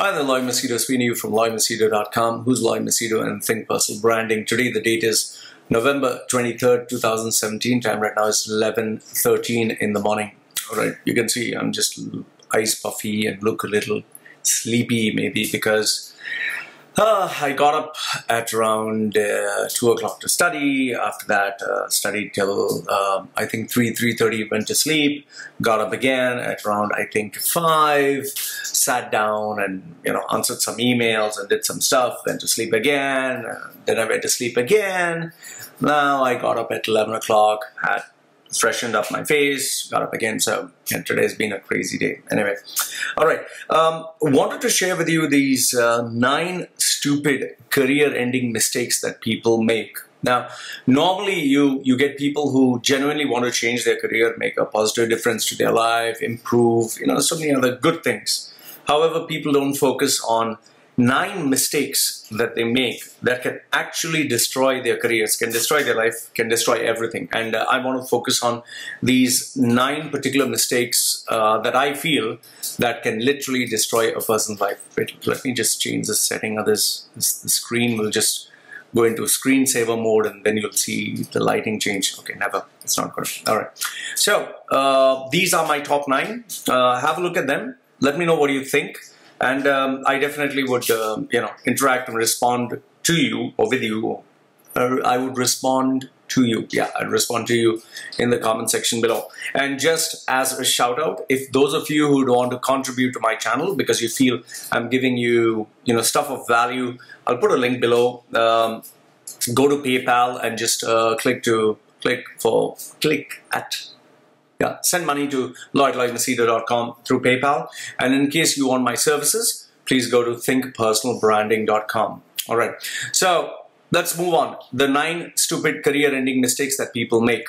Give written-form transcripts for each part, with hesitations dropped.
Hi there, Lloyd Machedo speaking to you from LloydMachedo.com. Who's Lloyd Machedo and Think Personal Branding. Today the date is November 23rd, 2017. Time right now is 11:13 in the morning. Alright, you can see I'm just ice puffy and look a little sleepy maybe because I got up at around 2 o'clock to study. After that, studied till I think 3:30, went to sleep, got up again at around I think 5, sat down and answered some emails and did some stuff, went to sleep again, then I went to sleep again. Now I got up at 11 o'clock, had freshened up my face, got up again. So today's been a crazy day. Anyway, all right. Wanted to share with you these 9 stupid career-ending mistakes that people make. Now, normally you get people who genuinely want to change their career, make a positive difference to their life, improve, so many other good things. However, people don't focus on 9 mistakes that they make that can actually destroy their careers, can destroy their life, can destroy everything. And I want to focus on these 9 particular mistakes that I feel that can literally destroy a person's life. Wait, let me just change the setting of this. The screen will just go into screensaver mode and then you'll see the lighting change. Okay, never. It's not good. All right. So these are my top 9. Have a look at them. Let me know what you think. And I definitely would, interact and respond to you or with you. I would respond to you. Yeah, I'd respond to you in the comment section below. And just as a shout out, if those of you who want to contribute to my channel because you feel I'm giving you, stuff of value, I'll put a link below. Go to PayPal and just send money to lloydmachedo.com through PayPal. And in case you want my services, please go to thinkpersonalbranding.com. All right. So let's move on. The 9 stupid career-ending mistakes that people make.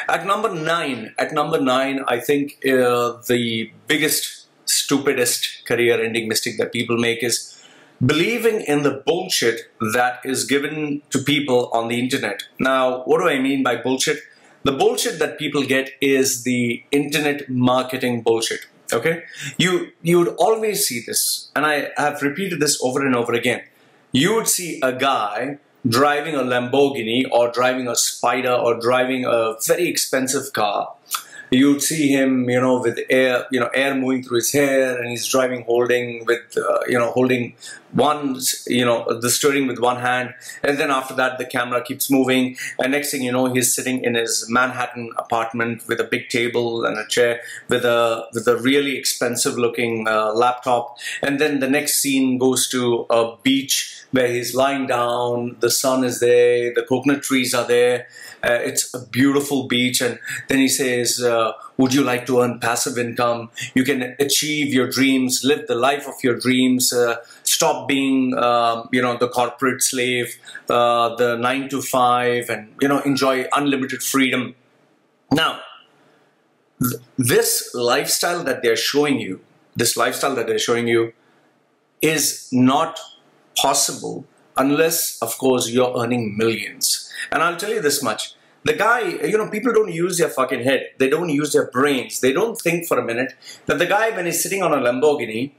At number 9, I think the biggest, stupidest career-ending mistake that people make is believing in the bullshit that is given to people on the internet. Now, what do I mean by bullshit? The bullshit that people get is the internet marketing bullshit, okay? You would always see this, and I have repeated this over and over again. You would see a guy driving a Lamborghini or driving a Spider or driving a very expensive car. You would see him, with air, air moving through his hair, and he's driving, holding one, the steering with one hand, and then after that the camera keeps moving, and next thing you know, he's sitting in his Manhattan apartment with a big table and a chair with a really expensive looking laptop, and then the next scene goes to a beach where he's lying down, the sun is there, the coconut trees are there, it's a beautiful beach, and then he says, would you like to earn passive income? You can achieve your dreams, live the life of your dreams, stop being, the corporate slave, the 9 to 5, and, enjoy unlimited freedom. Now, this lifestyle that they're showing you, is not possible unless, of course, you're earning millions. And I'll tell you this much. The guy, people don't use their fucking head. They don't use their brains. They don't think for a minute that the guy, when he's sitting on a Lamborghini,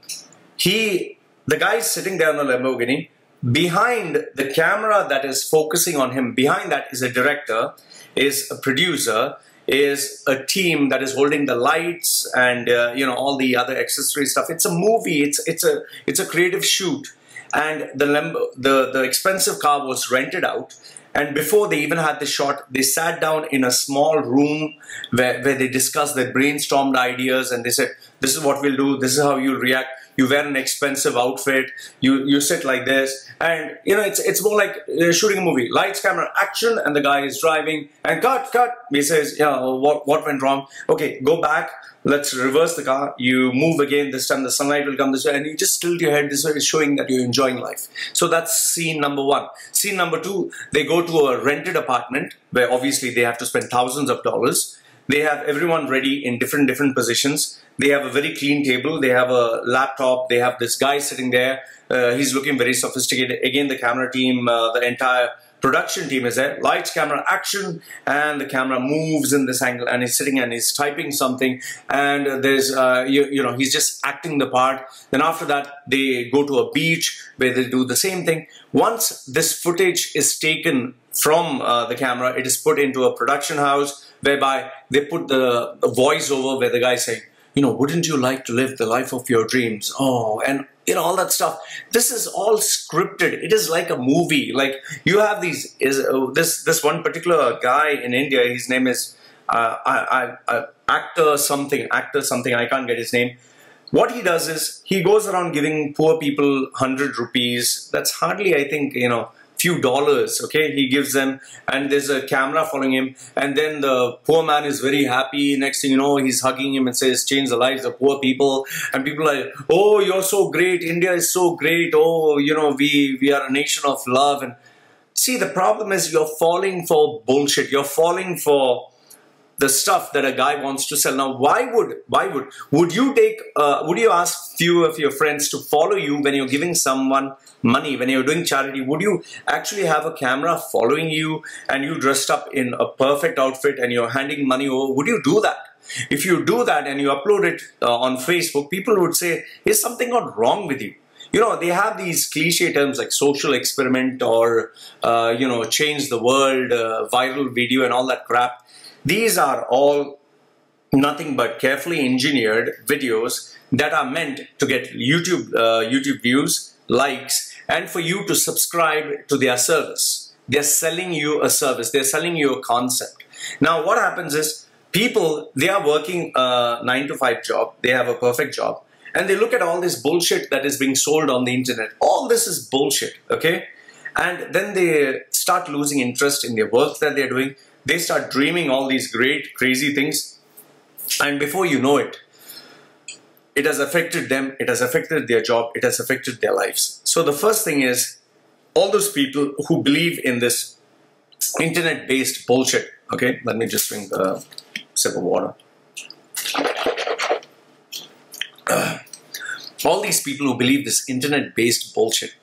the guy is sitting there on a Lamborghini. Behind the camera that is focusing on him, behind that is a director, is a producer, is a team that is holding the lights and, all the other accessory stuff. It's a movie. It's a creative shoot. And the expensive car was rented out. And before they even had the shot, they sat down in a small room where they discussed, they brainstormed ideas, and they said, this is what we'll do, this is how you'll react. You wear an expensive outfit, you sit like this, and it's more like shooting a movie. Lights, camera, action, and the guy is driving, and cut. He says, what went wrong? Okay, go back, let's reverse the car. You move again, this time the sunlight will come this way, and you just tilt your head this way, showing that you're enjoying life. So that's scene number 1. Scene number 2, they go to a rented apartment where obviously they have to spend thousands of dollars. They have everyone ready in different positions. They have a very clean table. They have a laptop. They have this guy sitting there. He's looking very sophisticated. Again, the camera team, the entire production team is there, lights, camera, action, and the camera moves in this angle, and he's sitting and he's typing something, and there's, he's just acting the part. Then after that, they go to a beach where they do the same thing. Once this footage is taken from the camera, it is put into a production house whereby they put the voiceover where the guy saying, wouldn't you like to live the life of your dreams? Oh, and all that stuff. This is all scripted. It is like a movie. Like you have this one particular guy in India. His name is actor something. I can't get his name. What he does is he goes around giving poor people 100 rupees. That's hardly, I think, few dollars, okay, he gives them, and there's a camera following him, and then the poor man is very happy. Next thing you know, he's hugging him and says, change the lives of poor people, and people are like, oh, you're so great, India is so great, oh, we are a nation of love. And see, the problem is you're falling for bullshit, you're falling for the stuff that a guy wants to sell. Now, would you ask few of your friends to follow you when you're giving someone money, when you're doing charity? Would you actually have a camera following you and you dressed up in a perfect outfit and you're handing money over? Would you do that? If you do that and you upload it on Facebook, people would say, is something not wrong with you? They have these cliche terms like social experiment or, change the world, viral video and all that crap. These are all nothing but carefully engineered videos that are meant to get YouTube views, likes, and for you to subscribe to their service. They're selling you a service. They're selling you a concept. Now, what happens is people, they are working a 9-to-5 job. They have a perfect job. And they look at all this bullshit that is being sold on the internet. All this is bullshit, okay? And then they start losing interest in their work that they're doing. They start dreaming all these great, crazy things. And before you know it, it has affected them, it has affected their job, it has affected their lives. So the first thing is, all those people who believe in this internet-based bullshit, okay, let me just drink a sip of water. All these people who believe this internet-based bullshit,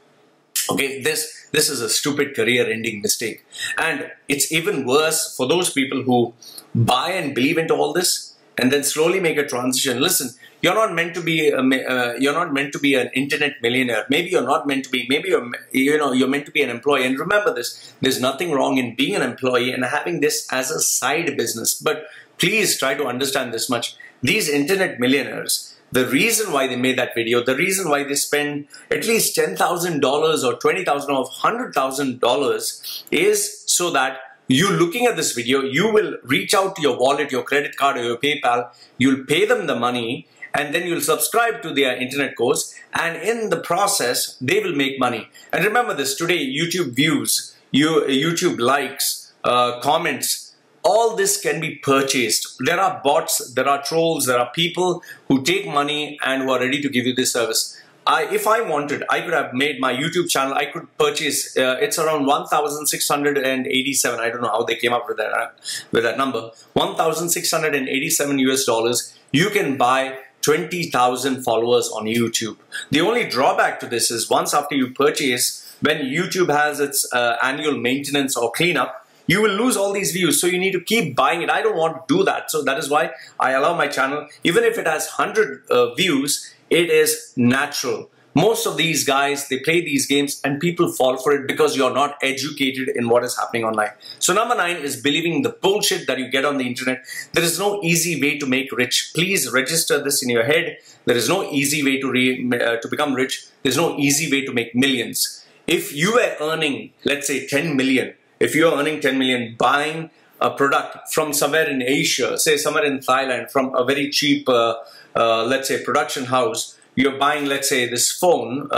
okay, this is a stupid career-ending mistake. And it's even worse for those people who buy and believe into all this and then slowly make a transition. Listen, you're not meant to be an internet millionaire. Maybe you're not meant to be. Maybe you're meant to be an employee. And remember this: there's nothing wrong in being an employee and having this as a side business. But please try to understand this much: these internet millionaires, the reason why they made that video, the reason why they spend at least $10,000 or $20,000 or $100,000 is so that you looking at this video, you will reach out to your wallet, your credit card or your PayPal, you'll pay them the money, and then you'll subscribe to their internet course, and in the process, they will make money. And remember this, today, YouTube views, YouTube likes, comments, all this can be purchased. There are bots, there are trolls, there are people who take money and who are ready to give you this service. If I wanted, I could have made my YouTube channel, I could purchase, it's around 1,687, I don't know how they came up with that number, 1,687 US dollars, you can buy 20,000 followers on YouTube. The only drawback to this is once after you purchase, when YouTube has its annual maintenance or cleanup, you will lose all these views. So you need to keep buying it. I don't want to do that. So that is why I allow my channel, even if it has 100 views, it is natural. Most of these guys, they play these games and people fall for it because you're not educated in what is happening online. So number 9 is believing the bullshit that you get on the internet. There is no easy way to make rich. Please register this in your head. There is no easy way to become rich. There's no easy way to make millions. If you were earning, let's say 10 million, if you're earning 10 million buying a product from somewhere in Asia, say somewhere in Thailand, from a very cheap, let's say production house, you're buying, let's say, this phone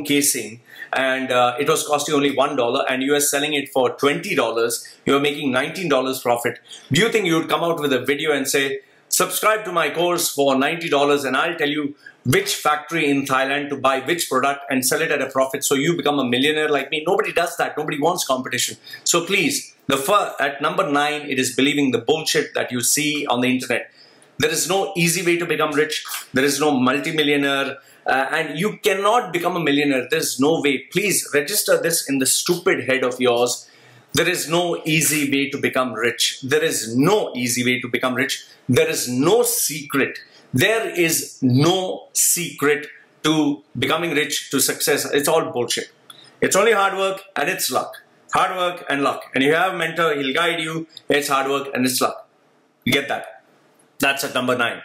casing, and it was costing only $1 and you are selling it for $20, you're making $19 profit. Do you think you would come out with a video and say, subscribe to my course for $90 and I'll tell you which factory in Thailand to buy which product and sell it at a profit so you become a millionaire like me? Nobody does that. Nobody wants competition. So please, at number 9, it is believing the bullshit that you see on the internet. There is no easy way to become rich. There is no multimillionaire. And you cannot become a millionaire. There's no way. Please register this in the stupid head of yours. There is no easy way to become rich. There is no easy way to become rich. There is no secret. There is no secret to becoming rich, to success. It's all bullshit. It's only hard work and it's luck. Hard work and luck. And if you have a mentor, he'll guide you. It's hard work and it's luck. You get that? That's at number 9.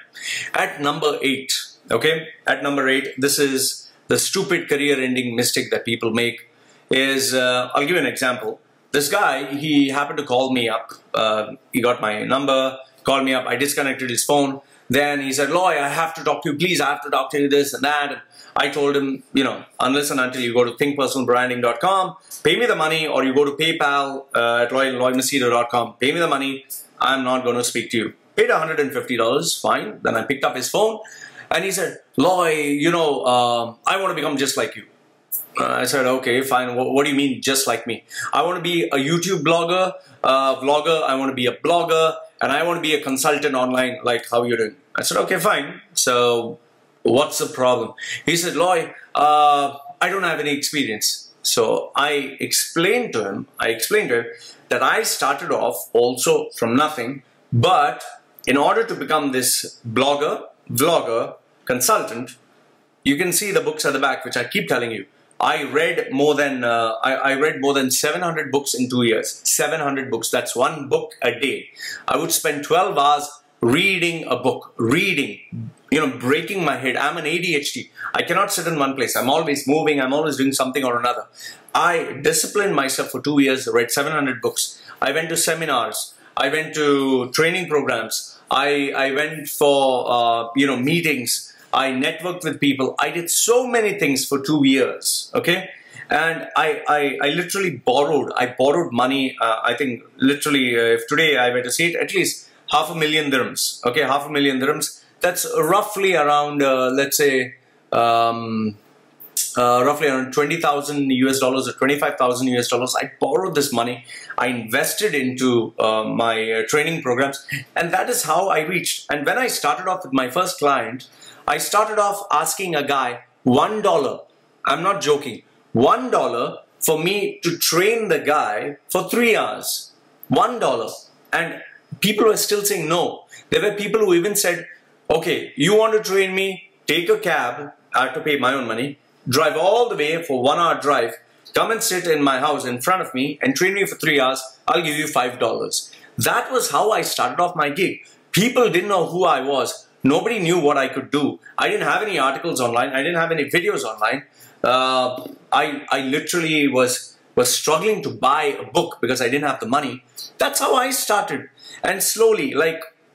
At number 8, okay? At number 8, this is the stupid career-ending mistake that people make. I'll give you an example. This guy, he happened to call me up. He got my number, called me up. I disconnected his phone. Then he said, Loy, I have to talk to you. Please, I have to talk to you this and that. And I told him, unless and until you go to thinkpersonalbranding.com, pay me the money, or you go to PayPal at loymachedo.com, pay me the money. I'm not going to speak to you. Paid $150, fine. Then I picked up his phone and he said, Loy, I want to become just like you. I said, okay, fine. What do you mean, just like me? I want to be a YouTube blogger, vlogger. I want to be a blogger, and I want to be a consultant online, like how you're doing. I said, okay, fine. So what's the problem? He said, Loy, I don't have any experience. So I explained to him that I started off also from nothing, but in order to become this blogger, vlogger, consultant, you can see the books at the back, which I keep telling you. I read more than 700 books in 2 years. 700 books. That's one book a day. I would spend 12 hours reading a book, breaking my head. I'm an ADHD. I cannot sit in one place. I'm always moving. I'm always doing something or another. I disciplined myself for 2 years, read 700 books. I went to seminars. I went to training programs. I went for, meetings. I networked with people. I did so many things for 2 years, okay? And I literally borrowed. I borrowed money. I think literally, if today I were to see it, at least $500,000 dirhams, okay? $500,000 dirhams. That's roughly around, let's say, roughly around $20,000 US or $25,000 US. I borrowed this money. I invested into my training programs, and that is how I reached. And when I started off with my first client, I started off asking a guy $1. I'm not joking. $1 for me to train the guy for 3 hours. $1. And people were still saying no. There were people who even said, okay, you want to train me? Take a cab. I have to pay my own money. Drive all the way for 1 hour drive. Come and sit in my house in front of me and train me for 3 hours. I'll give you $5. That was how I started off my gig. People didn't know who I was. Nobody knew what I could do. I didn't have any articles online. I didn't have any videos online. I literally was struggling to buy a book because I didn't have the money. That's how I started. And slowly,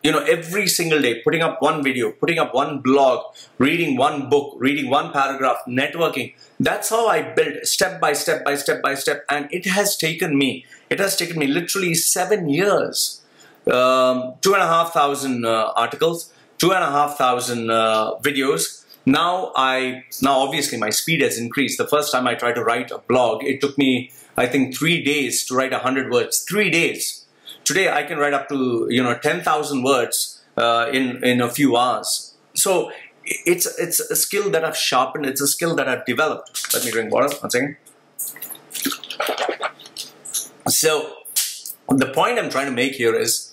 every single day, putting up one video, putting up one blog, reading one book, reading one paragraph, networking. That's how I built step by step by step by step. And it has taken me literally 7 years. 2,500 articles, 2,500 videos. Now obviously my speed has increased. The first time I tried to write a blog, it took me, I think, 3 days to write 100 words. 3 days. Today I can write up to 10,000 words in a few hours. So it's a skill that I've sharpened. It's a skill that I've developed. Let me drink water. 1 second. So the point I'm trying to make here is,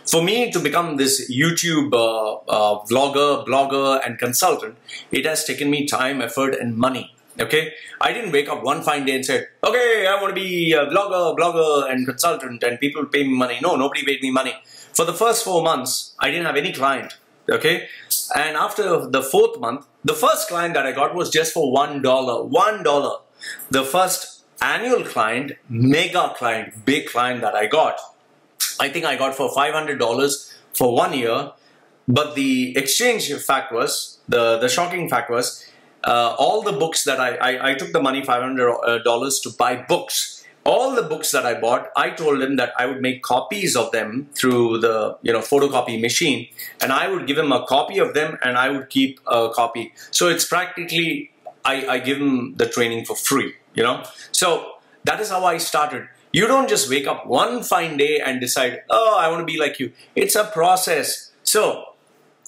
for me to become this YouTube vlogger, blogger, and consultant, it has taken me time, effort, and money. Okay, I didn't wake up one fine day and say, okay, I want to be a blogger, and consultant, and people pay me money. No, nobody paid me money. For the first 4 months, I didn't have any client. Okay, and after the 4th month, the first client that I got was just for $1. $1. The first annual client, mega client, big client that I got, I think I got for $500 for 1 year. But the exchange fact was, the shocking fact was, all the books that I took the money, $500 to buy books. All the books that I bought, I told him that I would make copies of them through the photocopy machine, and I would give him a copy of them, and I would keep a copy. So it's practically, I give him the training for free, So that is how I started. You don't just wake up one fine day and decide, oh, I want to be like you. It's a process. So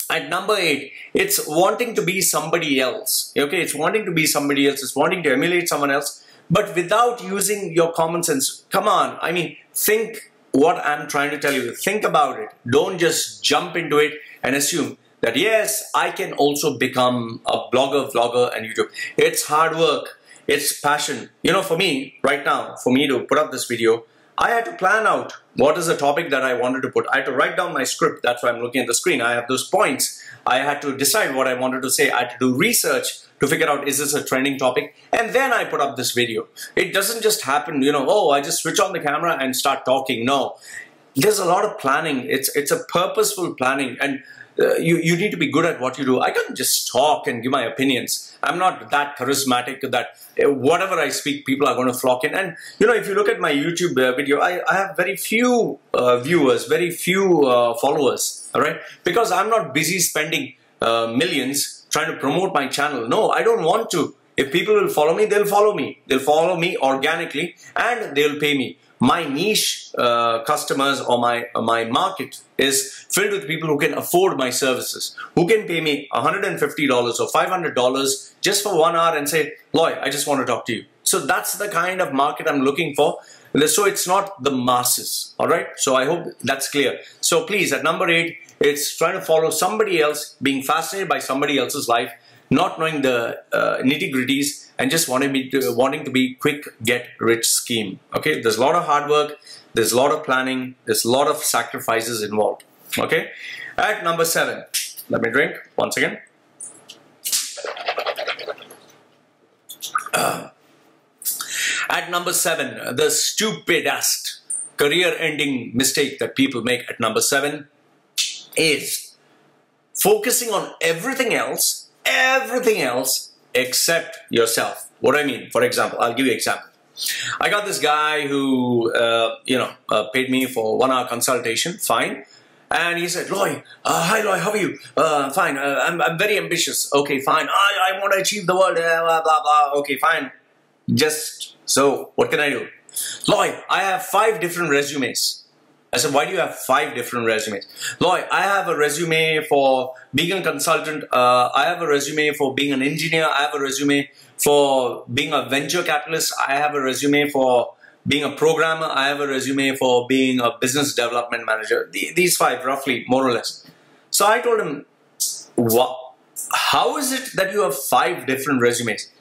at number 8, it's wanting to be somebody else. Okay, it's wanting to be somebody else. It's wanting to emulate someone else. but without using your common sense. Come on, I mean, think what I'm trying to tell you. Think about it. Don't just jump into it and assume that, yes, I can also become a blogger, vlogger, and YouTube. It's hard work. It's passion. You know, for me, right now, for me to put up this video, I had to plan out what is the topic that I wanted to put. I had to write down my script. That's why I'm looking at the screen. I have those points. I had to decide what I wanted to say. I had to do research to figure out, is this a trending topic? And then I put up this video. It doesn't just happen, you know, oh, I just switch on the camera and start talking. No, there's a lot of planning. It's a purposeful planning, and you need to be good at what you do. I can't just talk and give my opinions. I'm not that charismatic that whatever I speak, people are going to flock in. And, you know, if you look at my YouTube video, I have very few viewers, very few followers, all right? Because I'm not busy spending millions trying to promote my channel. No, I don't want to. If people will follow me, they'll follow me. They'll follow me organically and they'll pay me. My niche customers or my market is filled with people who can afford my services, who can pay me $150 or $500 just for 1 hour and say, Loy, I just want to talk to you. So that's the kind of market I'm looking for. So it's not the masses, all right? So I hope that's clear. So please, at number 8, it's trying to follow somebody else, being fascinated by somebody else's life, not knowing the nitty-gritties, and just wanting to be quick get rich scheme. Okay, there's a lot of hard work, there's a lot of planning, there's a lot of sacrifices involved. Okay, at number 7, let me drink once again. At number 7, the stupidest career-ending mistake that people make at number 7 is focusing on everything else except yourself. What do I mean? For example, I'll give you an example. I got this guy who, paid me for 1 hour consultation, fine. And he said, Loy, hi Loy, how are you? Fine, I'm very ambitious. Okay, fine. I want to achieve the world, blah, blah, blah. Okay, fine. Just, so, what can I do? Loy, I have 5 different resumes. I said, why do you have 5 different resumes? Loy, I have a resume for being a consultant. I have a resume for being an engineer. I have a resume for being a venture capitalist. I have a resume for being a programmer. I have a resume for being a business development manager. These 5, roughly, more or less. So I told him, how is it that you have 5 different resumes?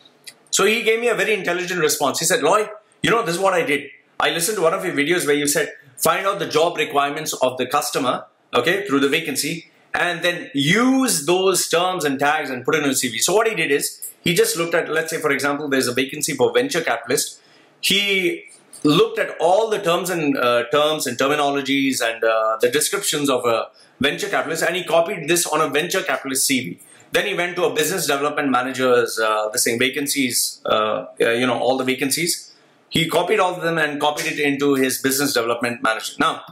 So he gave me a very intelligent response. He said, Loy, you know, this is what I did. I listened to one of your videos where you said, find out the job requirements of the customer, okay, through the vacancy, and then use those terms and tags and put it in a CV. So what he did is, he just looked at, let's say, for example, there's a vacancy for venture capitalist. He looked at all the terms and terminologies and the descriptions of a venture capitalist, and he copied this on a venture capitalist CV. Then he went to a business development manager's, the same vacancies, all the vacancies. He copied all of them and copied it into his business development manager. Now,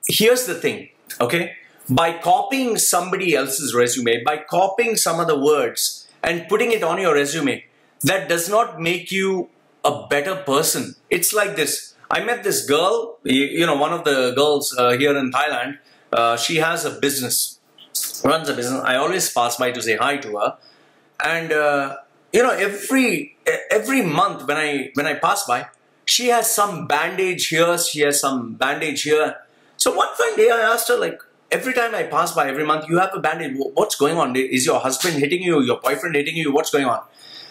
here's the thing, okay? By copying somebody else's resume, by copying some of the words and putting it on your resume, that does not make you a better person. It's like this. I met this girl, one of the girls here in Thailand. She has a business, runs a business. I always pass by to say hi to her. And, every month when I pass by, she has some bandage here, she has some bandage here. So one fine day I asked her, like, every time I pass by every month, you have a bandage. What's going on? Is your husband hitting you? Your boyfriend hitting you? What's going on?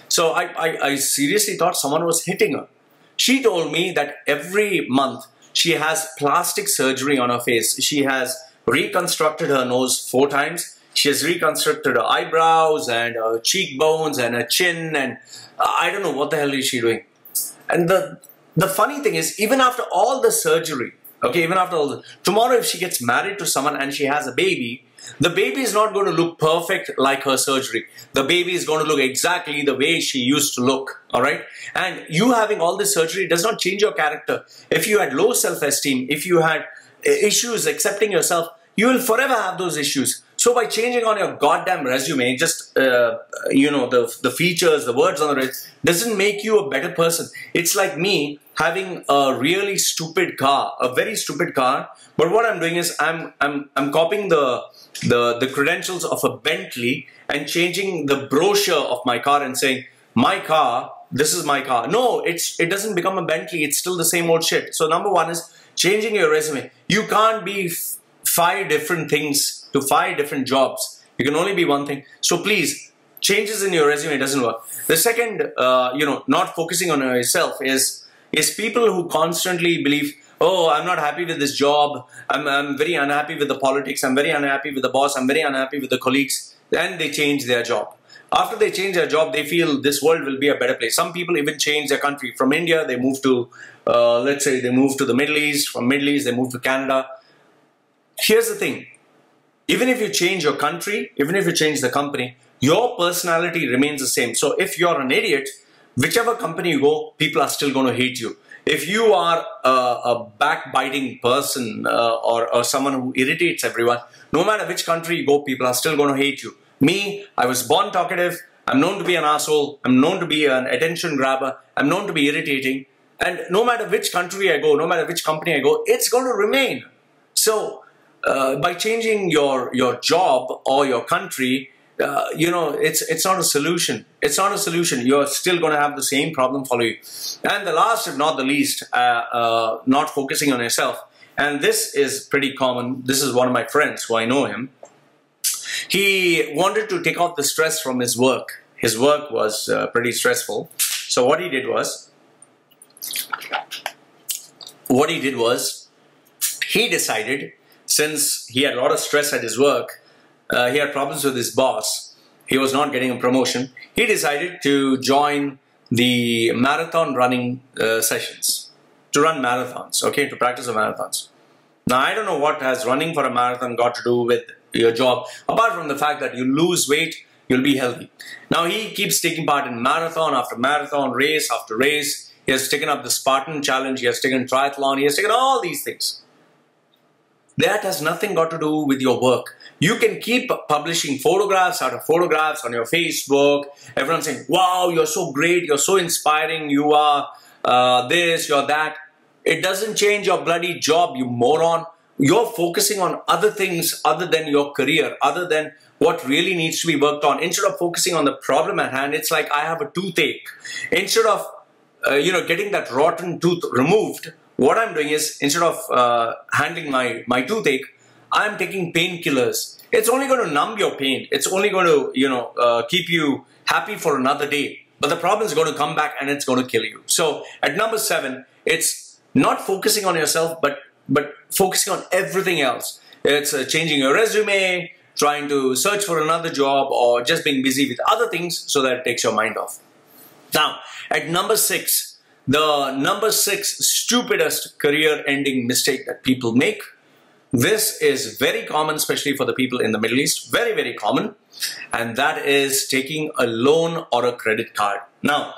So I seriously thought someone was hitting her. She told me that every month she has plastic surgery on her face. She has reconstructed her nose 4 times. She has reconstructed her eyebrows and her cheekbones and her chin, and I don't know what the hell is she doing. And the funny thing is, even after all the surgery, okay, even after all tomorrow if she gets married to someone and she has a baby, the baby is not going to look perfect like her surgery. The baby is going to look exactly the way she used to look, all right? And you having all this surgery does not change your character. If you had low self-esteem, if you had issues accepting yourself, you will forever have those issues. So by changing on your goddamn resume, just, the features, the words on the resume, doesn't make you a better person. It's like me having a really stupid car, a very stupid car. But what I'm doing is I'm copying the credentials of a Bentley and changing the brochure of my car and saying, my car This is my car. No, it doesn't become a Bentley. It's still the same old shit. So number one is changing your resume. You can't be 5 different things to 5 different jobs. You can only be one thing. So please, changes in your resume doesn't work. The second, not focusing on yourself is people who constantly believe, oh, I'm not happy with this job. I'm very unhappy with the politics. I'm very unhappy with the boss. I'm very unhappy with the colleagues. Then they change their job. After they change their job, they feel this world will be a better place. Some people even change their country. From India, they move to, let's say they move to the Middle East. From Middle East, they move to Canada. Here's the thing. Even if you change your country, even if you change the company, your personality remains the same. So if you're an idiot, whichever company you go, people are still going to hate you. If you are a backbiting person or someone who irritates everyone, no matter which country you go, people are still going to hate you. Me, I was born talkative. I'm known to be an asshole. I'm known to be an attention grabber. I'm known to be irritating. And no matter which country I go, no matter which company I go, it's going to remain. So by changing your job or your country, it's not a solution. It's not a solution. You're still going to have the same problem follow you. And the last, if not the least, not focusing on yourself. And this is pretty common. This is one of my friends who I know him. He wanted to take off the stress from his work. His work was pretty stressful. So what he did was, he decided, since he had a lot of stress at his work, he had problems with his boss, he was not getting a promotion, he decided to join the marathon running sessions, to run marathons, okay, to practice the marathons. Now, I don't know what has running for a marathon got to do with your job, apart from the fact that you lose weight, you'll be healthy. Now, he keeps taking part in marathon after marathon, race after race. He has taken up the Spartan challenge, he has taken triathlon, he has taken all these things. That has nothing got to do with your work. You can keep publishing photographs out of photographs on your Facebook. Everyone's saying, wow, you're so great, you're so inspiring, you are this, you're that. It doesn't change your bloody job, you moron. You're focusing on other things other than your career, other than what really needs to be worked on. Instead of focusing on the problem at hand, it's like I have a toothache. Instead of getting that rotten tooth removed, what I'm doing is, instead of handling my toothache, I'm taking painkillers. It's only going to numb your pain. It's only going to, keep you happy for another day. But the problem is going to come back and it's going to kill you. So at number 7, it's not focusing on yourself, but focusing on everything else. It's changing your resume, trying to search for another job, or just being busy with other things so that it takes your mind off. Now, at number 6, the number 6 stupidest career-ending mistake that people make. This is very common, especially for the people in the Middle East. Very, very common. And that is taking a loan or a credit card. Now,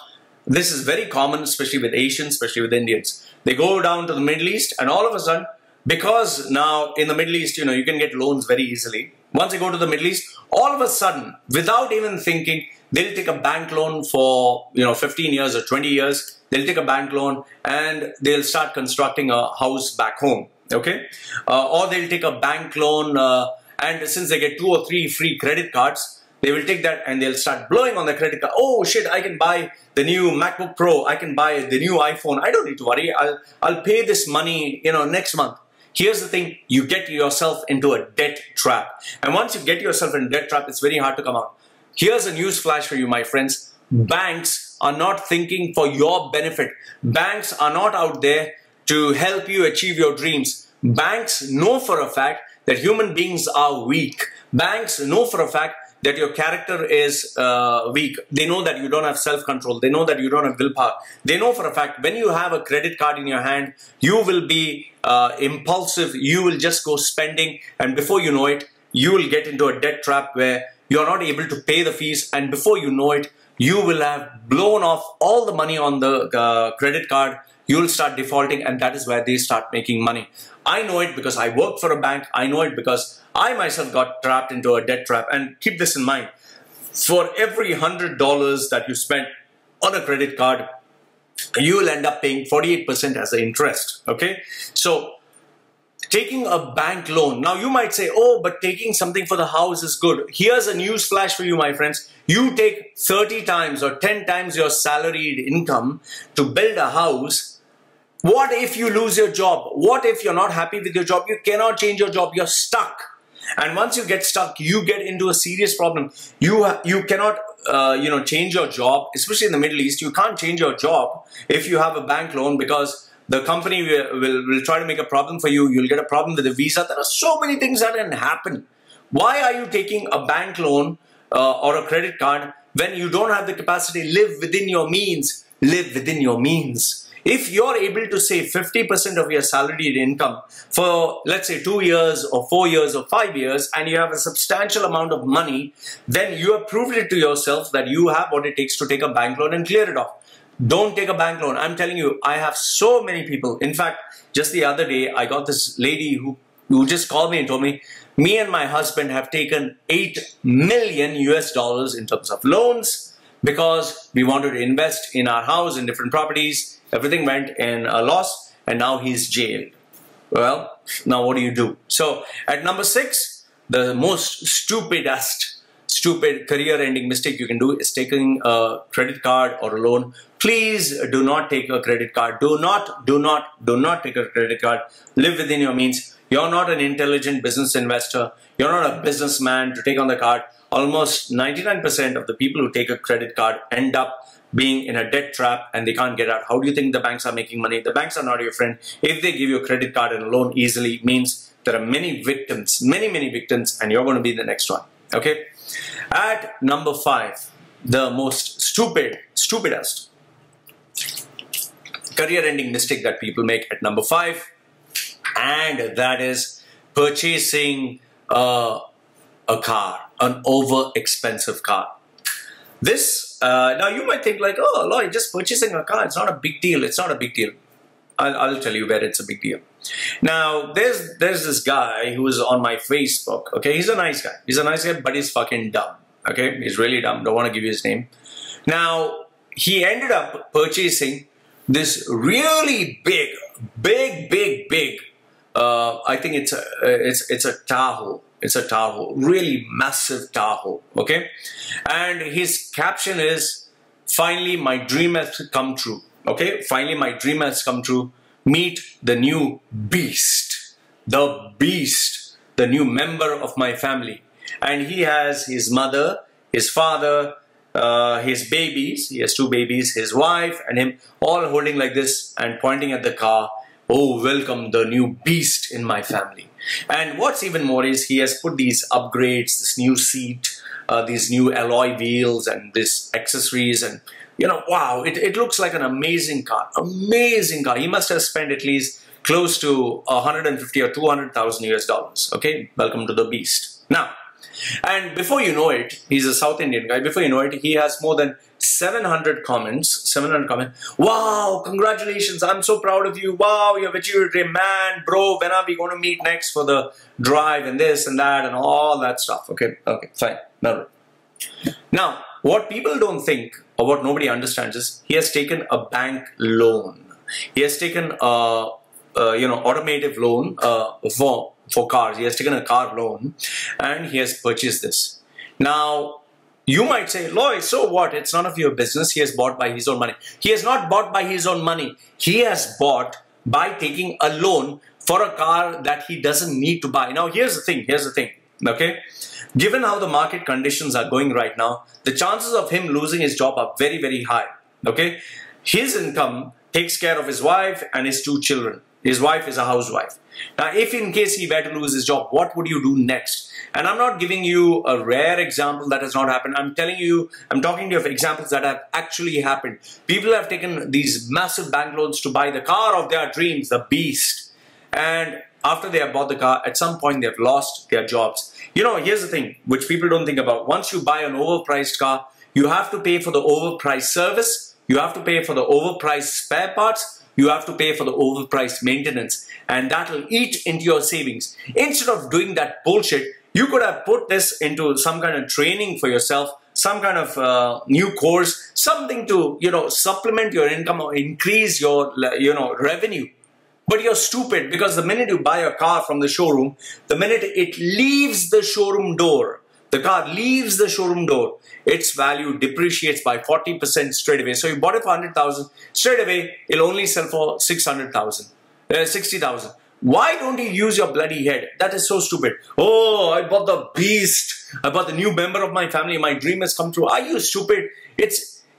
this is very common, especially with Asians, especially with Indians. They go down to the Middle East and all of a sudden, because now in the Middle East, you can get loans very easily. Once they go to the Middle East, all of a sudden, without even thinking, they'll take a bank loan for 15 years or 20 years. They'll take a bank loan and they'll start constructing a house back home. Okay, or they'll take a bank loan and since they get 2 or 3 free credit cards, they will take that and they'll start blowing on the credit card. Oh shit, I can buy the new MacBook Pro. I can buy the new iPhone. I don't need to worry. I'll pay this money, next month. Here's the thing, you get yourself into a debt trap. And once you get yourself in a debt trap, it's very hard to come out. Here's a news flash for you, my friends. Banks are not thinking for your benefit. Banks are not out there to help you achieve your dreams. Banks know for a fact that human beings are weak. Banks know for a fact that your character is weak. They know that you don't have self-control. They know that you don't have willpower. They know for a fact when you have a credit card in your hand, you will be impulsive. You will just go spending, and before you know it, you will get into a debt trap where you are not able to pay the fees, and before you know it, you will have blown off all the money on the credit card. You will start defaulting, and that is where they start making money. I know it because I work for a bank. I know it because I myself got trapped into a debt trap. And keep this in mind. For every $100 that you spend on a credit card, you will end up paying 48% as the interest. Okay? So Taking a bank loan. Now you might say, oh, but taking something for the house is good. Here's a news flash for you, my friends. You take 30 times or 10 times your salaried income to build a house. What if you lose your job? What if you're not happy with your job? You cannot change your job. You're stuck. And once you get stuck, you get into a serious problem. You cannot change your job, especially in the Middle East. You can't change your job if you have a bank loan, because the company will try to make a problem for you. You'll get a problem with the visa. There are so many things that can happen. Why are you taking a bank loan or a credit card when you don't have the capacity? Live within your means. Live within your means. If you're able to save 50% of your salaried income for, let's say, 2 years or 4 years or 5 years, and you have a substantial amount of money, then you have proved it to yourself that you have what it takes to take a bank loan and clear it off. Don't take a bank loan. I'm telling you, I have so many people. In fact, just the other day, I got this lady who just called me and told me and my husband have taken $8 million US in terms of loans because we wanted to invest in our house, in different properties. Everything went in a loss, and now he's jailed. Well, now what do you do? So at number 6, the most stupid career-ending mistake you can do is taking a credit card or a loan. Please do not take a credit card. Do not take a credit card. Live within your means. You're not an intelligent business investor. You're not a businessman to take on the card. Almost 99% of the people who take a credit card end up being in a debt trap and they can't get out. How do you think the banks are making money? The banks are not your friend. If they give you a credit card and a loan easily, means there are many victims, many victims, and you're going to be the next one. Okay? At number 5, the most stupidest career-ending mistake that people make at number 5, and that is purchasing a car, an over-expensive car. This, now you might think like, oh, Lloyd, just purchasing a car, it's not a big deal. It's not a big deal. I'll tell you where it's a big deal. Now, there's this guy who is on my Facebook, okay? He's a nice guy. He's a nice guy, but he's fucking dumb, okay? He's really dumb. Don't want to give you his name. Now, he ended up purchasing this really big, I think it's a Tahoe. It's a Tahoe, really massive Tahoe, okay? And his caption is, finally my dream has come true, okay? Finally my dream has come true. Meet the new beast, the new member of my family. And he has his mother, his father, his babies, he has 2 babies, his wife and him, all holding like this and pointing at the car. Oh, welcome the new beast in my family. And what's even more is he has put these upgrades, this new seat, these new alloy wheels and this accessories, and wow, it looks like an amazing car, amazing car. He must have spent at least close to 150 or 200,000 US dollars. Okay, welcome to the beast. Now, and before you know it, he's a South Indian guy. Before you know it, he has more than 700 comments. Wow, congratulations. I'm so proud of you. Wow, you've achieved a dream. Man, bro, when are we going to meet next for the drive and this and that and all that stuff? Okay, fine. Now, what people don't think or what nobody understands is he has taken a bank loan. He has taken a automotive loan for cars. He has taken a car loan and he has purchased this. Now, you might say, Lloyd, so what? It's none of your business. He has bought by his own money. He has not bought by his own money. He has bought by taking a loan for a car that he doesn't need to buy. Now, here's the thing, okay? Given how the market conditions are going right now, the chances of him losing his job are very high, okay? His income takes care of his wife and his 2 children. His wife is a housewife. Now, if in case he were to lose his job, what would you do next? And I'm not giving you a rare example that has not happened. I'm talking to you of examples that have actually happened. People have taken these massive bank loans to buy the car of their dreams, the beast. And after they have bought the car, at some point they have lost their jobs. Here's the thing, which people don't think about. Once you buy an overpriced car, you have to pay for the overpriced service. You have to pay for the overpriced spare parts. You have to pay for the overpriced maintenance, and that will eat into your savings. Instead of doing that bullshit, you could have put this into some kind of training for yourself, some kind of new course, something to, supplement your income or increase your, revenue. But you're stupid because the minute you buy a car from the showroom, the minute it leaves the showroom door, the car leaves the showroom door, its value depreciates by 40% straight away. So you bought it for 100,000, straight away it'll only sell for 60,000. Why don't you use your bloody head? That is so stupid. Oh, I bought the beast. I bought the new member of my family. My dream has come true. Are you stupid?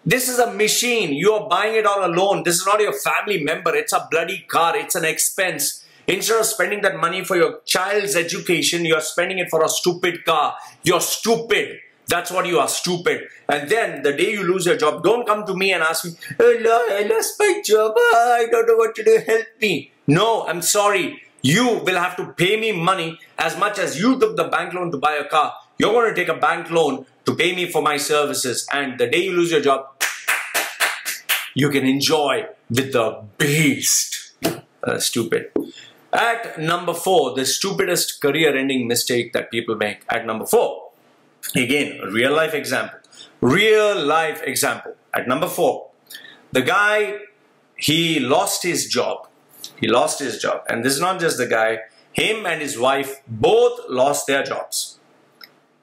This is a machine. You are buying it on a loan. This is not your family member. It's a bloody car. It's an expense. Instead of spending that money for your child's education, you are spending it for a stupid car. You're stupid. That's what you are, stupid. And then the day you lose your job, don't come to me and ask me, oh, I lost my job. I don't know what to do. Help me. No, I'm sorry. You will have to pay me money as much as you took the bank loan to buy a car. You're going to take a bank loan to pay me for my services. And the day you lose your job, you can enjoy with the beast. Stupid. At number 4, the stupidest career-ending mistake that people make. At number 4, again, a real-life example. Real-life example. At number 4, the guy, he lost his job. He lost his job. And this is not just the guy. Him and his wife both lost their jobs.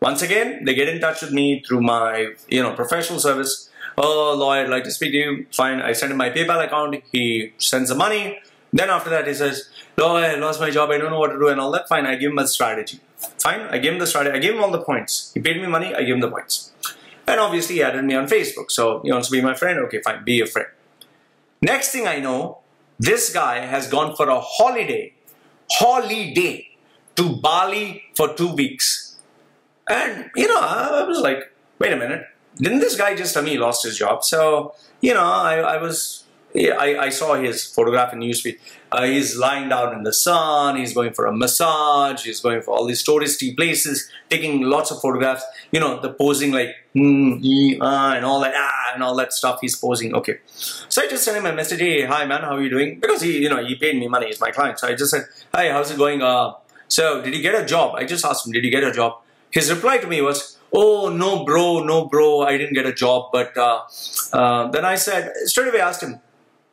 Once again, they get in touch with me through my, professional service. Oh, lawyer, I'd like to speak to you. Fine. I send him my PayPal account. He sends the money. Then after that, he says, lawyer, I lost my job. I don't know what to do and all that. Fine. I give him a strategy. Fine. I gave him the strategy. I gave him all the points. He paid me money. I gave him the points. And obviously, he added me on Facebook. So he wants to be my friend. Okay, fine. Be a friend. Next thing I know, this guy has gone for a holiday to Bali for 2 weeks. And, I was like, wait a minute. Didn't this guy just tell me he lost his job? So, I saw his photograph in newsfeed. He's lying down in the sun. He's going for a massage. He's going for all these touristy places, taking lots of photographs. The posing like, and all that, and all that stuff he's posing. Okay. So I just sent him a message. Hey, hi man, how are you doing? Because he paid me money. He's my client. So I just said, hi, how's it going? So did he get a job? I just asked him, did he get a job? His reply to me was, oh, no, bro, I didn't get a job. But then I said, straight away asked him,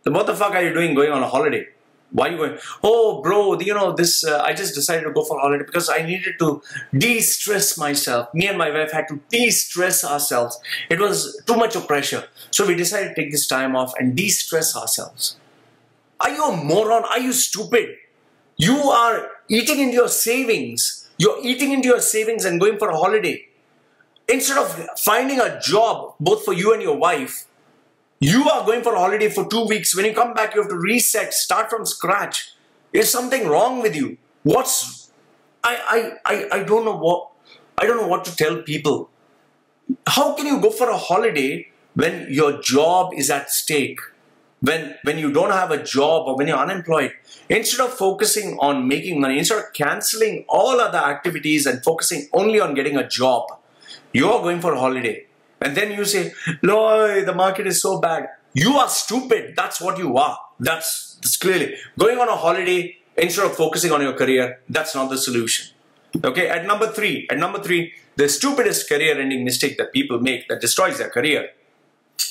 what the fuck are you doing going on a holiday? Why are you going? Oh, bro, I just decided to go for a holiday because I needed to de-stress myself. Me and my wife had to de-stress ourselves. It was too much of pressure. So we decided to take this time off and de-stress ourselves. Are you a moron? Are you stupid? You are eating into your savings. You're eating into your savings and going for a holiday. Instead of finding a job, both for you and your wife, you are going for a holiday for 2 weeks. When you come back, you have to reset, start from scratch. Is something wrong with you? I don't know what to tell people. How can you go for a holiday when your job is at stake? When you don't have a job or when you're unemployed? Instead of focusing on making money, instead of cancelling all other activities and focusing only on getting a job, you are going for a holiday. And then you say, Lord, the market is so bad. You are stupid. That's what you are. That's clearly. Going on a holiday instead of focusing on your career, that's not the solution. Okay, at number 3, the stupidest career-ending mistake that people make that destroys their career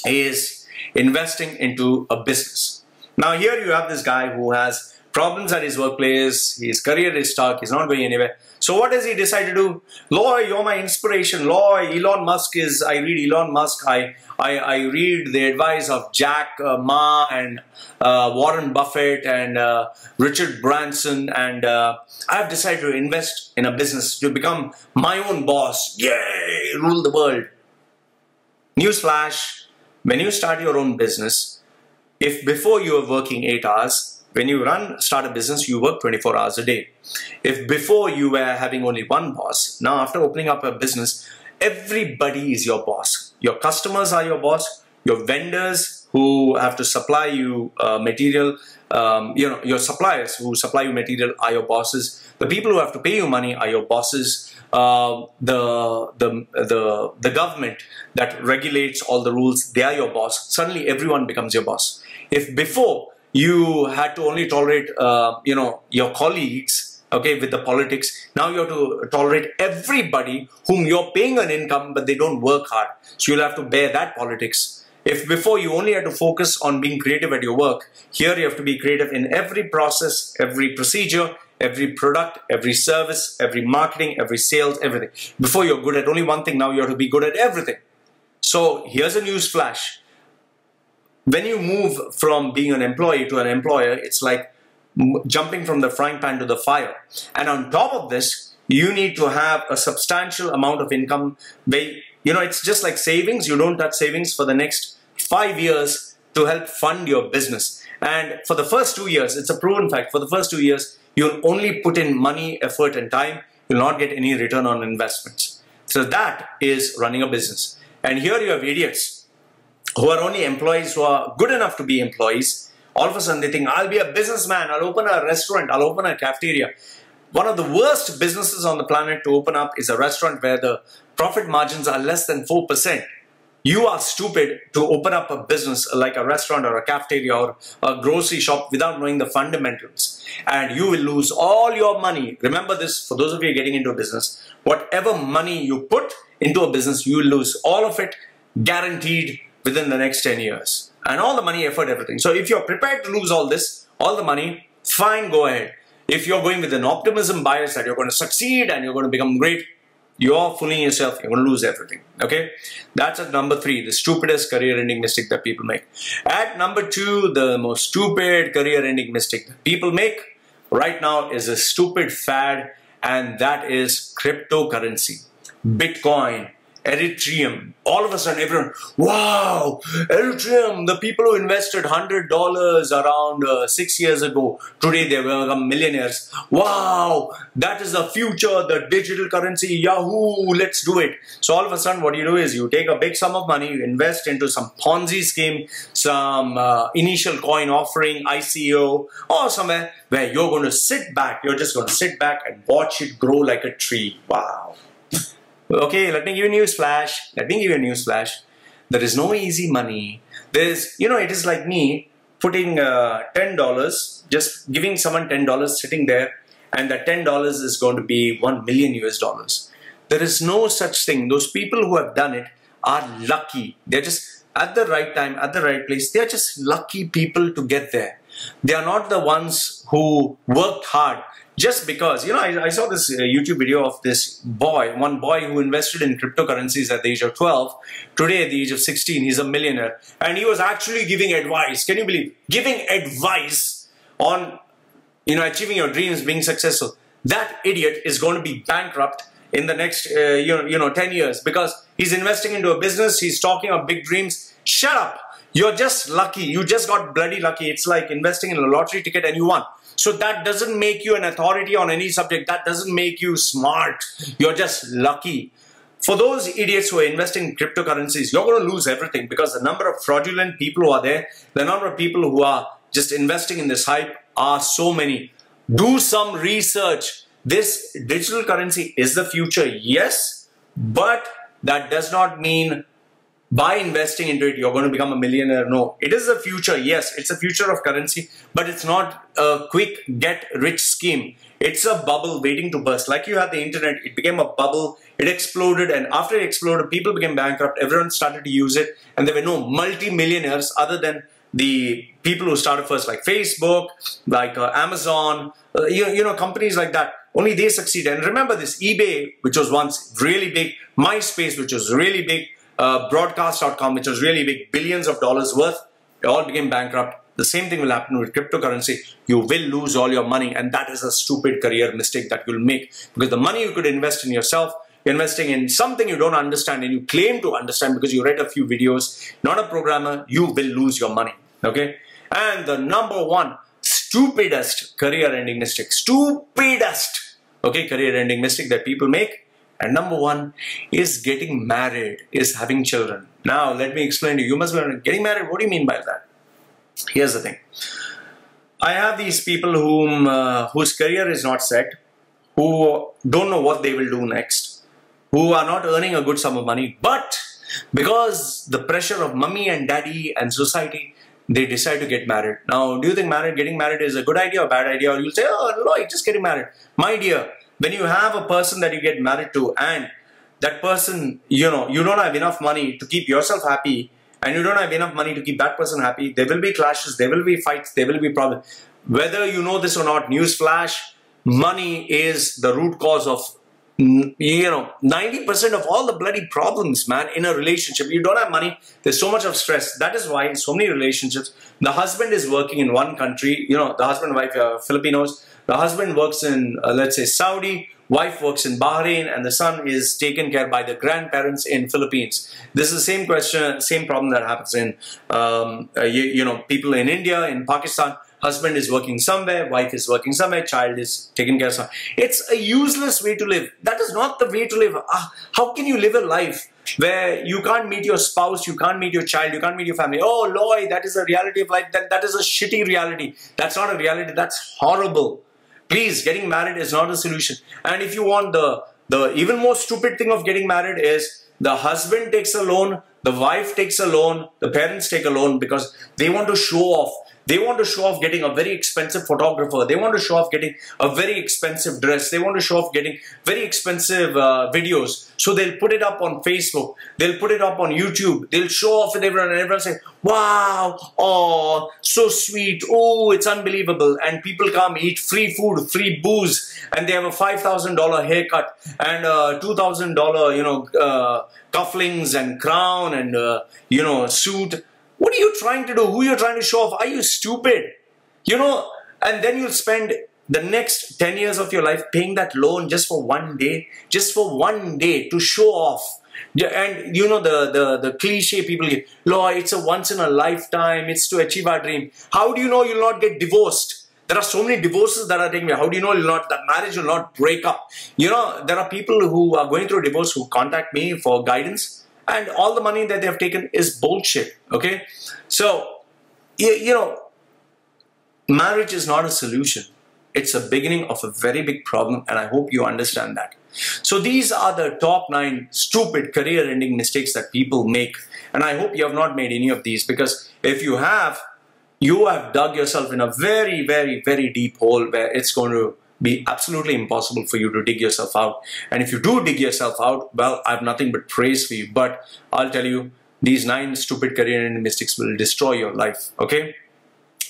is investing into a business. Now here you have this guy who has problems at his workplace, his career is stuck, he's not going anywhere. So what does he decide to do? Lord, you're my inspiration. Lord, Elon Musk I read Elon Musk, I read the advice of Jack Ma and Warren Buffett and Richard Branson, and I've decided to invest in a business to become my own boss. Yay, rule the world. Newsflash, when you start your own business, if before you were working 8 hours, when you start a business, you work 24 hours a day. If before you were having only one boss, now after opening up a business, everybody is your boss. Your customers are your boss. Your vendors who have to supply you material, your suppliers who supply you material are your bosses. The people who have to pay you money are your bosses. The government that regulates all the rules, they are your boss. Suddenly everyone becomes your boss. If before you had to only tolerate, your colleagues, okay, with the politics, now you have to tolerate everybody whom you're paying an income, but they don't work hard. So you'll have to bear that politics. If before you only had to focus on being creative at your work, here you have to be creative in every process, every procedure, every product, every service, every marketing, every sales, everything. Before you're good at only one thing, now you have to be good at everything. So here's a news flash. When you move from being an employee to an employer, it's like jumping from the frying pan to the fire. And on top of this, you need to have a substantial amount of income. It's just like savings. You don't touch savings for the next 5 years to help fund your business. And for the first 2 years, it's a proven fact, for the first 2 years, you'll only put in money, effort, and time. You'll not get any return on investments. So that is running a business. And here you have idiots who are only employees, who are good enough to be employees. All of a sudden they think, I'll be a businessman, I'll open a restaurant, I'll open a cafeteria. One of the worst businesses on the planet to open up is a restaurant where the profit margins are less than 4%. You are stupid to open up a business like a restaurant or a cafeteria or a grocery shop without knowing the fundamentals. And you will lose all your money. Remember this, for those of you getting into a business, whatever money you put into a business, you will lose all of it, guaranteed, within the next 10 years. And all the money, effort, everything. So if you're prepared to lose all this, all the money, fine, go ahead. If you're going with an optimism bias that you're going to succeed and you're going to become great, you're fooling yourself. You're going to lose everything. Okay? That's at number 3, the stupidest career-ending mistake that people make. At number 2, the most stupid career-ending mistake that people make right now is a stupid fad, and that is cryptocurrency. Bitcoin, Ethereum. All of a sudden, everyone, wow, Ethereum, the people who invested $100 around 6 years ago, today they will become millionaires. Wow, that is the future, the digital currency, Yahoo, let's do it. So all of a sudden, what you do is you take a big sum of money, you invest into some Ponzi scheme, some initial coin offering, ICO, or somewhere where you're going to sit back. You're just going to sit back and watch it grow like a tree. Wow. Okay, let me give you a news flash. There is no easy money. There's, it is like me putting $10, just giving someone $10 sitting there, and that $10 is going to be $1 million US. There is no such thing. Those people who have done it are lucky. They're just at the right time, at the right place. They're just lucky people to get there. They are not the ones who worked hard. Just because, I saw this YouTube video of this one boy who invested in cryptocurrencies at the age of 12. Today, at the age of 16, he's a millionaire. And he was actually giving advice. Can you believe? Giving advice on, achieving your dreams, being successful. That idiot is going to be bankrupt in the next, 10 years. Because he's investing into a business. He's talking of big dreams. Shut up. You're just lucky. You just got bloody lucky. It's like investing in a lottery ticket and you won. So that doesn't make you an authority on any subject. That doesn't make you smart. You're just lucky. For those idiots who are investing in cryptocurrencies, you're going to lose everything because the number of fraudulent people who are there, the number of people who are just investing in this hype are so many. Do some research. This digital currency is the future, yes, but that does not mean by investing into it, you're going to become a millionaire. No, it is the future. Yes, it's a future of currency, but it's not a quick get-rich scheme. It's a bubble waiting to burst. Like you had the internet, it became a bubble, it exploded, and after it exploded, people became bankrupt, everyone started to use it, and there were no multi-millionaires other than the people who started first, like Facebook, like Amazon, companies like that. Only they succeed. And remember this, eBay, which was once really big, MySpace, which was really big, broadcast.com, which was really big, billions of dollars worth, they all became bankrupt. The same thing will happen with cryptocurrency. You will lose all your money, and that is a stupid career mistake that you'll make. Because the money you could invest in yourself, you're investing in something you don't understand and you claim to understand because you read a few videos, not a programmer, you will lose your money. Okay? And the number one stupidest career-ending mistake, career-ending mistake that people make, and number one is getting married, is having children. Now, let me explain to you. You must be getting married. What do you mean by that? Here's the thing. I have these people whose career is not set, who don't know what they will do next, who are not earning a good sum of money, but because the pressure of mummy and daddy and society, they decide to get married. Now, do you think getting married is a good idea or bad idea? Or you'll say, oh, no, just getting married. My dear, when you have a person that you get married to and that person, you don't have enough money to keep yourself happy and you don't have enough money to keep that person happy, there will be clashes, there will be fights, there will be problems. Whether you know this or not, newsflash, money is the root cause of 90% of all the bloody problems, man, in a relationship. You don't have money, there's so much of stress. That is why in so many relationships, the husband is working in one country, the husband and wife are Filipinos, the husband works in, let's say, Saudi, wife works in Bahrain, and the son is taken care by the grandparents in Philippines. This is the same question, same problem that happens in, people in India, in Pakistan. Husband is working somewhere, wife is working somewhere, child is taken care of. It's a useless way to live. That is not the way to live. How can you live a life where you can't meet your spouse, you can't meet your child, you can't meet your family? Oh, Loy, that is a reality of life. That is a shitty reality. That's not a reality. That's horrible. Please, getting married is not a solution. And if you want the even more stupid thing of getting married is the husband takes a loan, the wife takes a loan, the parents take a loan because they want to show off. They want to show off getting a very expensive photographer. They want to show off getting a very expensive dress. They want to show off getting very expensive videos. So they'll put it up on Facebook. They'll put it up on YouTube. They'll show off with everyone, and everyone say, wow, oh, so sweet. Oh, it's unbelievable. And people come eat free food, free booze, and they have a $5,000 haircut and $2,000, cufflinks and crown and, suit. What are you trying to do? Who are you trying to show off? Are you stupid? And then you'll spend the next 10 years of your life paying that loan just for one day to show off. And the cliche people get, Lord, it's a once in a lifetime, it's to achieve our dream. How do you know you'll not get divorced? There are so many divorces that are taking place. How do you know that marriage will not break up? There are people who are going through a divorce who contact me for guidance. And all the money that they have taken is bullshit, okay? So, marriage is not a solution. It's a beginning of a very big problem, and I hope you understand that. So these are the top 9 stupid career-ending mistakes that people make. And I hope you have not made any of these, because if you have dug yourself in a very, very, very deep hole where it's going to be absolutely impossible for you to dig yourself out. And if you do dig yourself out, well, I have nothing but praise for you. But I'll tell you, these 9 stupid career-ending mistakes will destroy your life, okay?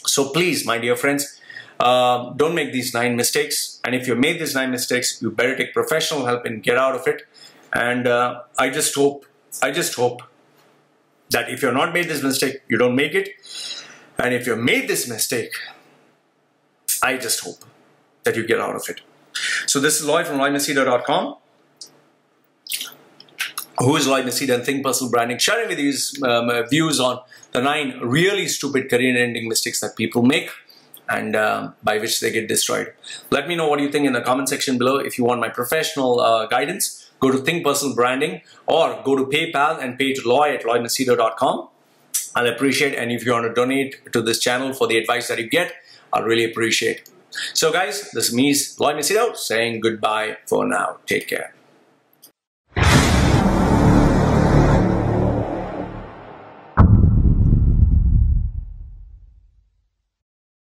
So please, my dear friends, don't make these 9 mistakes. And if you made these 9 mistakes, you better take professional help and get out of it. And I just hope that if you've not made this mistake, you don't make it. And if you made this mistake, I just hope that you get out of it. So this is Lloyd from Machedo.com. Who is Lloyd Machedo and Think Personal Branding, sharing with you his views on the 9 really stupid career-ending mistakes that people make and by which they get destroyed. Let me know what you think in the comment section below. If you want my professional guidance, go to Think Personal Branding or go to PayPal and pay to Lloyd at LloydMachedo.com. I'll appreciate, and if you want to donate to this channel for the advice that you get, I'll really appreciate. So guys, this is me, Lloyd Machedo, saying goodbye for now. Take care.